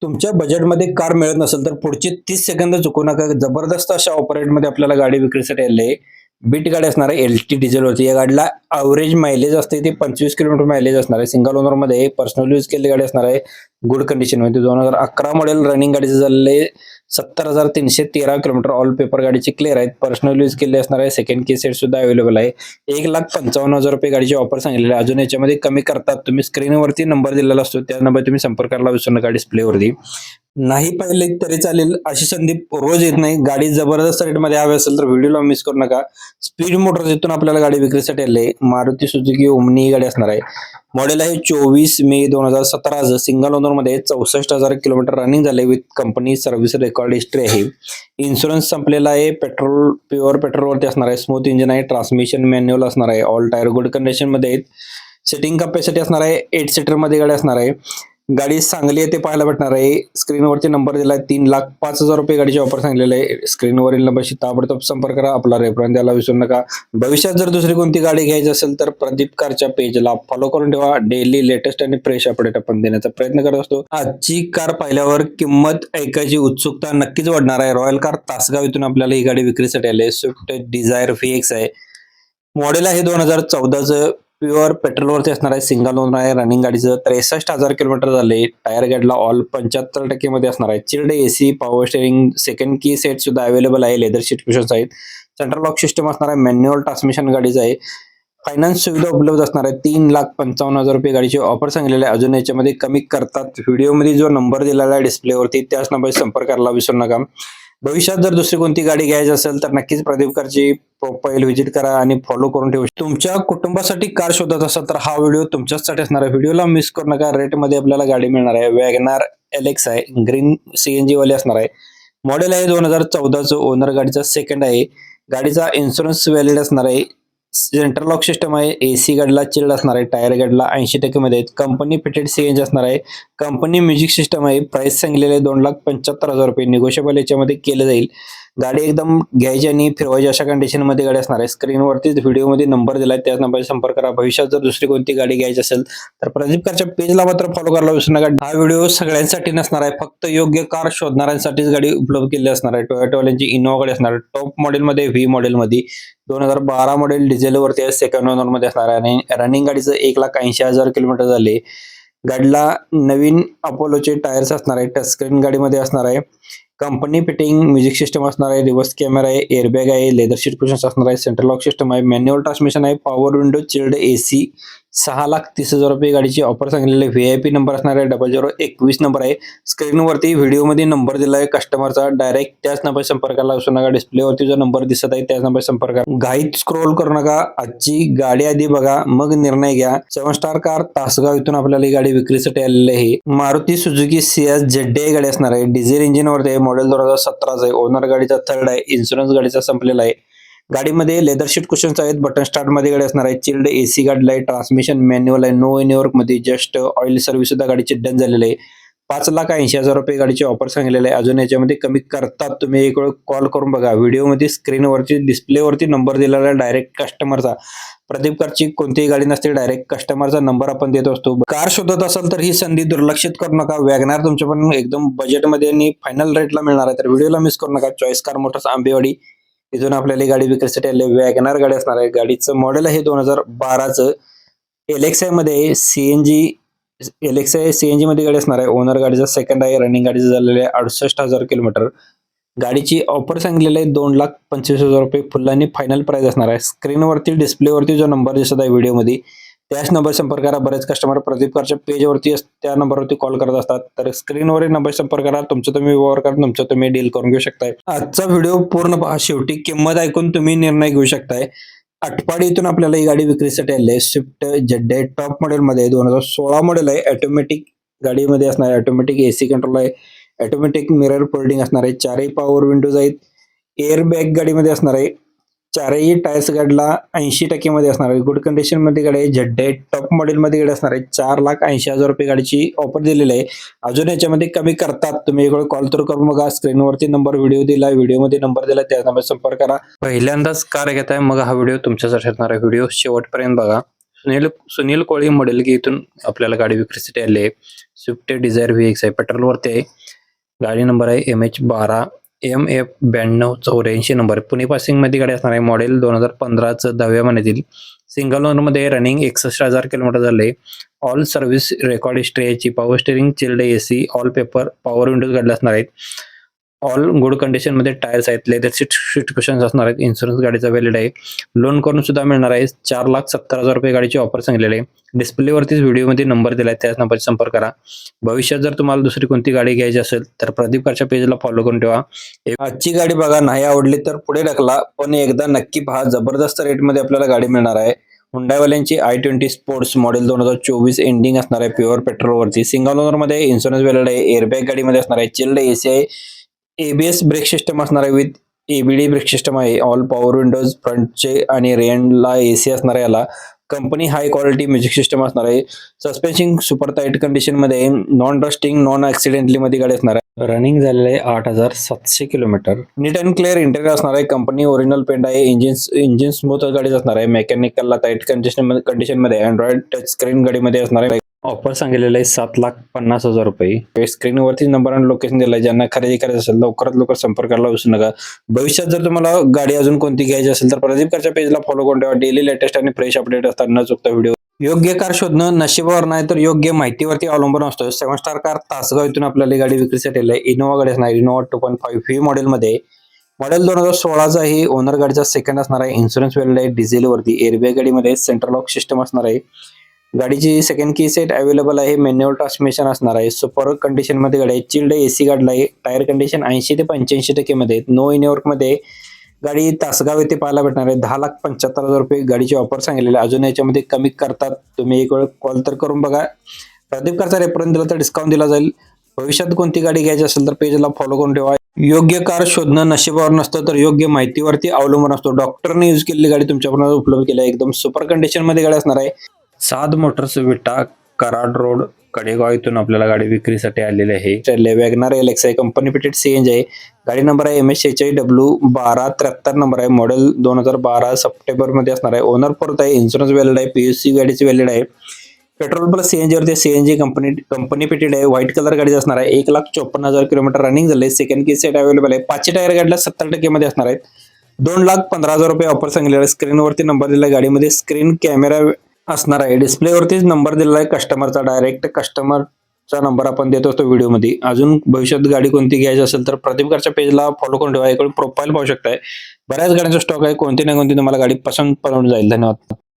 तुमच्या बजेटमध्ये कार मिळत नसेल तर पुढचे 30 सेकंद चुकू नका. जबरदस्त अशा ऑफर रेटमध्ये आपल्याला गाडी विक्रीसाठी आलेली आहे. बीट गाडी असणार आहे एल-टी डिझेलवरती. या गाडीला ॲव्हरेज मायलेज असते ते 25 किलोमीटर मायलेज असणार आहे. सिंगल ओनरमध्ये पर्सनल यूज केलेली गाडी असणार आहे. गुड कंडिशनमध्ये 2011 मॉडेल रनिंग गाडीचं झालेलं आहे. 70,313 किलोमीटर ऑल पेपर गाडीची क्लिअर आहेत. पर्सनल यूज केली असणार आहे. सेकंड की सेट सुद्धा अवेलेबल आहे. ₹1,55,000 गाडीची ऑफर सांगितलेली आहे. अजून याच्यामध्ये कमी करतात. तुम्ही स्क्रीनवरती नंबर दिलेला असतो त्या नंबर तुम्ही संपर्क करायला विसरू नका डिस्प्लेवरती. नाही पाहिले तरी चालेल, अशी संधी रोज येत नाही. गाडी जबरदस्त रेटमध्ये हवी असेल तर व्हिडिओला मिस करू नका. स्पीड मोटर्स इथून आपल्याला गाडी विक्रीसाठी आली आहे. मारुती सुझुकी ओमनी ही गाडी असणार आहे. मॉडेल आहे 24 मे 2017. सिंगल ओनरमध्ये 64,000 किलोमीटर रनिंग झाले with company service record history आहे. इन्शुरन्स संपलेला आहे. प्युअर पेट्रोलवरती असणार आहे. स्मूथ इंजिन आहे. ट्रान्समिशन मॅन्युअल असणार आहे. ऑल टायर गुड कंडिशनमध्ये आहेत. सिटिंग कॅपॅसिटी असणार आहे. 8 सीटरमध्ये गाडी असणार आहे. गाडी चांगली आहे ते पाहायला भेटणार आहे. स्क्रीनवरती नंबर दिलाय. ₹3,05,000 गाडीची ऑफर सांगितलेली आहे. स्क्रीनवरील नंबरशी ताबडतोब संपर्क करा. आपला रेफरन्स द्यायला विसरू नका. भविष्यात जर दुसरी कोणती गाडी घ्यायची असेल तर प्रदीप कारच्या पेजला फॉलो करून ठेवा. डेली लेटेस्ट आणि फ्रेश अपडेट आपण देण्याचा प्रयत्न करत असतो. आजची कार पाहिल्यावर किंमत ऐकायची उत्सुकता नक्कीच वाढणार आहे. रॉयल कार तासगाव इथून आपल्याला ही गाडी विक्रीसाठी आली आहे. स्विफ्ट डिझायर VX आहे. मॉडेल आहे 2014चं. प्युअर पेट्रोलवरती असणार आहे. सिंगल ओनर आहे. रनिंग गाडीचं 63,000 किलोमीटर झाले. टायर गाडीला ऑल 75% मध्ये असणार आहे. Chilled AC, power steering, second key set सुद्धा अवेलेबल आहे. लेदर सीट कुशन्स आहेत. सेंट्रल लॉक सिस्टम असणार आहे. मॅन्युअल ट्रान्समिशन गाडीचं आहे. फायनान्स सुविधा उपलब्ध असणार आहे. ₹3,55,000 गाडीची ऑफर सांगितलेली आहे. अजून याच्यामध्ये कमी करतात. व्हिडिओमध्ये जो नंबर दिलेला आहे डिस्प्लेवरती त्याच नंबरशी संपर्क करायला विसरू नका. भविष्यात जर दुसरी कोणती गाडी घ्यायची असेल तर नक्कीच प्रदीप कारची प्रोफाईल व्हिजिट करा आणि फॉलो करून ठेवा. तुमच्या कुटुंबासाठी कार शोधत असाल तर हा व्हिडिओ तुमच्यासाठी असणार आहे. व्हिडिओला मिस करू नका. रेटमध्ये आपल्याला गाडी मिळणार आहे. वॅगनार LX आहे. ग्रीन CNG वाली असणार आहे. मॉडेल आहे 2014चं. ओनर गाडीचा सेकंड आहे. गाडीचा इन्शुरन्स व्हॅलिड असणार आहे. सेंट्रल लॉक सिस्टम आहे. AC गाडीला चिल्ड असणार आहे. टायर गाडीला 80% मध्ये आहेत. कंपनी फिटेड CNG असणार आहे. कंपनी म्युझिक सिस्टम आहे. प्राइस सांगलेले आहे ₹2,75,000. निगोशिएबल याच्यामध्ये केलं जाईल. गाडी एकदम घ्यायची आणि फिरवायची अशा कंडिशनमध्ये गाडी असणार आहे. स्क्रीनवरतीच व्हिडिओमध्ये नंबर दिलाय त्याच नंबरशी संपर्क करा. भविष्यात जर दुसरी कोणती गाडी घ्यायची असेल तर प्रदीप कारच्या पेजला मात्र फॉलो करायला विसरू नका. हा व्हिडिओ सगळ्यांसाठी नसणार आहे. फक्त योग्य कार शोधणाऱ्यांसाठीच गाडी उपलब्ध केली असणार आहे. टोयोटावाल्यांची इनोवा गाडी असणार आहे. टॉप मॉडेलमध्ये V मॉडेलमध्ये 2012 मॉडेल डिझेलवरती आहे. सेकंड ओनरमध्ये असणार आहे आणि रनिंग गाडीचं 1,80,000 किलोमीटर झाले. गाडीला नवीन अपोलोचे टायर्स असणार आहे. टच स्क्रीन गाडीमध्ये असणार आहे. कंपनी फिटिंग म्युझिक सिस्टम असणार आहे. रिव्हर्स कॅमेरा आहे. एअरबॅग आहे. लेदर सीट कुशन्स असणार आहे. सेंट्रल लॉक सिस्टम आहे. मॅन्युअल ट्रान्समिशन आहे. Power window, chilled AC. ₹6,30,000 गाडीची ऑफर सांगितलेली. VIP नंबर असणार आहे. 0021 नंबर आहे. स्क्रीनवरती व्हिडिओमध्ये नंबर दिला आहे कस्टमरचा. डायरेक्ट त्याच नंबर संपर्काला विसरू नका. डिस्प्लेवरती जो नंबर दिसत आहे त्याच नंबर संपर्क करा. घाईत स्क्रोल करू नका. आजची गाडी आधी बघा मग निर्णय घ्या. 7 स्टार कार तासगाव इथून आपल्याला ही गाडी विक्रीसाठी आलेली आहे. मारुती सुझुकी सियाज ZD गाडी असणार आहे. डिझेल इंजिनवरती आहे. मॉडेल 2017 आहे. ओनर गाडीचा थर्ड आहे. इन्शुरन्स गाडीचा संपलेला आहे. गाडीमध्ये लेदर सीट कुशन्स आहेत. बटन स्टार्ट मध्ये गाडी असणार आहे. चिल्ड AC गाडीला आहे. ट्रान्समिशन मॅन्युअल आहे. नो न्यूयॉर्क मध्ये जस्ट ऑइल सर्व्हिस सुद्धा गाडीची डन झालेली आहे. ₹5,80,000 गाडीची ऑफर सांगितलेली आहे. अजून याच्यामध्ये कमी करतात. तुम्ही एक वेळ कॉल करून बघा. व्हिडिओमध्ये स्क्रीनवरती डिस्प्लेवरती नंबर दिलेला आहे डायरेक्ट कस्टमरचा. प्रदीप कारची कोणतीही गाडी नसते. डायरेक्ट कस्टमरचा नंबर आपण देत असतो. कार शोधत असाल तर ही संधी दुर्लक्षित करू नका. वॅगनार तुमच्या पण एकदम बजेटमध्ये आणि फायनल रेटला मिळणार आहे. तर व्हिडिओला मिस करू नका. चॉईस कार मोटर्स आंबेवाडी इथून आपल्याला ही गाडी विक्रीसाठी आली. वॅगनार गाडी असणार आहे. गाडीचं मॉडेल आहे 2012चं. LXI मध्ये CNG LXI CNG मध्ये गाडी असणार आहे. ओनर गाडीचा सेकंड आहे. रनिंग गाडीचं झालेलं आहे 68,000 किलोमीटर. गाडीची ऑफर सांगितलेली आहे ₹2,25,000 फुल आणि फायनल प्राइस असणार आहे. स्क्रीनवरती डिस्प्लेवरती जो नंबर दिसत आहे व्हिडिओमध्ये त्याच नंबर संपर्क करा. बरेच कस्टमर प्रदीप कारच्या पेजवरती त्या नंबरवरती कॉल करत असतात. तर स्क्रीनवरील नंबर संपर्क करा. तुमचं तुम्ही व्यवहार करा. तुमचं तुम्ही डील करून घेऊ शकताय. आजचा व्हिडिओ पूर्ण पहा. शेवटी किंमत ऐकून तुम्ही निर्णय घेऊ शकताय. आटपाडी इथून आपल्याला ही गाडी विक्रीसाठी आली आहे. स्विफ्ट ZD टॉप मॉडेलमध्ये 2016 मॉडेल आहे. ऑटोमॅटिक गाडीमध्ये असणार आहे. ऑटोमॅटिक AC कंट्रोल आहे. ऑटोमॅटिक मिरर फोल्डिंग असणार आहे. चारही पॉवर विंडोज आहेत. एअर बॅग गाडीमध्ये असणार आहे. चारही टायर्स गाडीला 80% मध्ये असणार आहे. गुड कंडिशन मध्ये गाडी आहे. ZD टॉप मॉडेल मध्ये गाडी असणार आहे. ₹4,80,000 गाडीची ऑफर दिलेली आहे. अजून याच्यामध्ये कमी करतात. तुम्ही एक वेळ कॉल तर करून बघा. स्क्रीनवरती नंबर व्हिडिओ दिला. व्हिडिओमध्ये नंबर दिला त्याच नंबर संपर्क करा. पहिल्यांदाच कार घेताय मग हा व्हिडिओ तुमच्यासाठी असणार आहे. व्हिडिओ शेवटपर्यंत बघा. सुनील कोळी मॉडेल की इथून आपल्याला गाडी विक्रीसाठी आली आहे. स्विफ्ट डिझायर VX आहे, पेट्रोलवरती आहे. गाडी नंबर आहे MH12MF9284 नंबर. पुणे पासिंग मध्ये गाडी असणार आहे. मॉडेल 2015 10व्या महिन्यातील. सिंगल ओनर मध्ये रनिंग 61,000 किलोमीटर झाले. ऑल सर्व्हिस रेकॉर्ड हिस्ट्री याची. Power steering, chilled AC, all paper, power Windows गाडीला असणार आहेत. ऑल गुड कंडिशन मध्ये टायर्स आहेत. लेदर सीट कुशन्स असणार आहेत. इन्शुरन्स गाडीचा व्हॅलिड आहे. लोन करून सुद्धा मिळणार आहे. 4,70,000 रुपये गाडीची ऑफर सांगलेली आहे. डिस्प्लेवरतीच व्हिडिओमध्ये नंबर दिलाय, त्याच नंबरचा संपर्क करा. भविष्यात जर तुम्हाला दुसरी कोणती गाडी घ्यायची असेल तर प्रदीप कारच्या पेजला फॉलो करून ठेवा. आजची गाडी बघा, नाही आवडली तर पुढे ढकला, पण एकदा नक्की पहा. जबरदस्त रेटमध्ये आपल्याला गाडी मिळणार आहे. हुंडाईवाल्यांची i20 स्पोर्ट्स मॉडेल 2024 एंडिंग असणार आहे. प्युअर पेट्रोलवरती. सिंगल ओनर मध्ये इन्शुरन्स व्हॅलिड आहे. एअरबॅग गाडीमध्ये असणार आहे. चिल्ड AC आहे. ABS ब्रेक सिस्टम असणार आहे विथ ABD ब्रेक सिस्टम आहे. ऑल पॉवर विंडोज फ्रंटचे आणि रेनला AC असणार आहे. याला company high quality music system असणार आहे. सस्पेन्शन सुपर टाईट कंडिशन मध्ये, नॉन रस्टिंग, नॉन ऍक्सिडेंटली मध्ये गाडी असणार आहे. रनिंग झालेलं आहे 8,700 kilometre. Neat and clear interior असणार आहे. कंपनी ओरिजिनल पेंट आहे. इंजिन स्मूथ गाडीच असणार आहे. मेकॅनिकलला टाईट कंडिशन मध्ये अँड्रॉइड टच स्क्रीन गाडीमध्ये असणार आहे. ऑफर सांगितलेलं आहे 7,50,000 रुपये. स्क्रीनवरती नंबर आणि लोकेशन दिलंय. ज्यांना खरेदी करायचं असेल लवकरात लवकर संपर्क करायला विसरू नका. भविष्यात जर तुम्हाला गाडी अजून कोणती घ्यायची असेल तर प्रदीप कारच्या पेजला फॉलो करून ठेवा. डेली लेटेस्ट आणि फ्रेश अपडेट असतात, न चुकता व्हिडिओ. योग्य कार शोधणं नशिबावर नाही तर योग्य माहितीवरती अवलंबून असतो. 7 स्टार कार तासगाव इथून आपल्याला गाडी विक्रीसाठी आली आहे. इनोवा गाडी असणार. इनोवा 2.5 व्ही मॉडेल मध्ये. मॉडेल 2016चा ही. ओनर गाडीचा सेकंड असणार आहे. इन्शुरन्स व्हॅलिड आहे. डिझेल वरती. एअरबॅग गाडीमध्ये. सेंट्रल लॉक सिस्टम असणार आहे. गाडीची सेकंड की सेट अवेलेबल आहे. मॅन्युअल ट्रान्समिशन असणार आहे. सुपर कंडिशन मध्ये गाडी आहे. चिल्ड AC गाडीला आहे. टायर कंडिशन 80 ते 85% मध्ये. नो इनवर्क मध्ये गाडी तासगाव येथे पाहायला भेटणार आहे. 10,75,000 रुपये गाडीची ऑफर सांगितलेली. अजून याच्यामध्ये कमी करतात. तुम्ही एक वेळ कॉल तर करून बघा. प्रदीप कारचा रेफरन्स दिला तर डिस्काउंट दिला जाईल. भविष्यात कोणती गाडी घ्यायची असेल तर पेजला फॉलो करून ठेवा. योग्य कार शोधणं नशिबावर नसतं तर योग्य माहितीवरती अवलंबून असतो. डॉक्टरने यूज केलेली गाडी तुमच्याकडून उपलब्ध केली आहे. एकदम सुपर कंडिशन मध्ये गाडी असणार आहे. साद मोटर्स विटा, कराड रोड, कडेगाव इथून आपल्याला गाडी विक्रीसाठी आलेली आहे. वॅगनार LX आहे. कंपनी फिटेड CNG आहे. गाडी नंबर आहे MH46W1273 नंबर आहे. मॉडेल 2012 सप्टेंबर मध्ये असणार आहे. ओनर परत आहे. इन्शुरन्स व्हॅलिड आहे. PUC गाडीची व्हॅलिड आहे. पेट्रोल प्लस CNG वरती. CNG कंपनी फिटेड आहे. व्हाईट कलर गाडी असणार आहे. 1,54,000 किलोमीटर रनिंग झाले. सेकंड की सेट अवेलेबल आहे. 5 टायर गाडीला 70% मध्ये असणार आहेत. 2,15,000 रुपये ऑफर सांगितलेला आहे. स्क्रीनवरती नंबर दिला. गाडीमध्ये स्क्रीन कॅमेरा असणार आहे. डिस्प्लेवरतीच नंबर दिलेला आहे कस्टमरचा. डायरेक्ट कस्टमरचा नंबर आपण देत असतो व्हिडिओमध्ये. अजून भविष्यात गाडी कोणती घ्यायची असेल तर प्रदीप कारच्या पेजला फॉलो करून ठेवा. इकडे प्रोफाईल पाहू शकताय. बऱ्याच गाड्यांचा स्टॉक आहे. कोणती ना कोणती तुम्हाला गाडी पसंत पडून जाईल. धन्यवाद.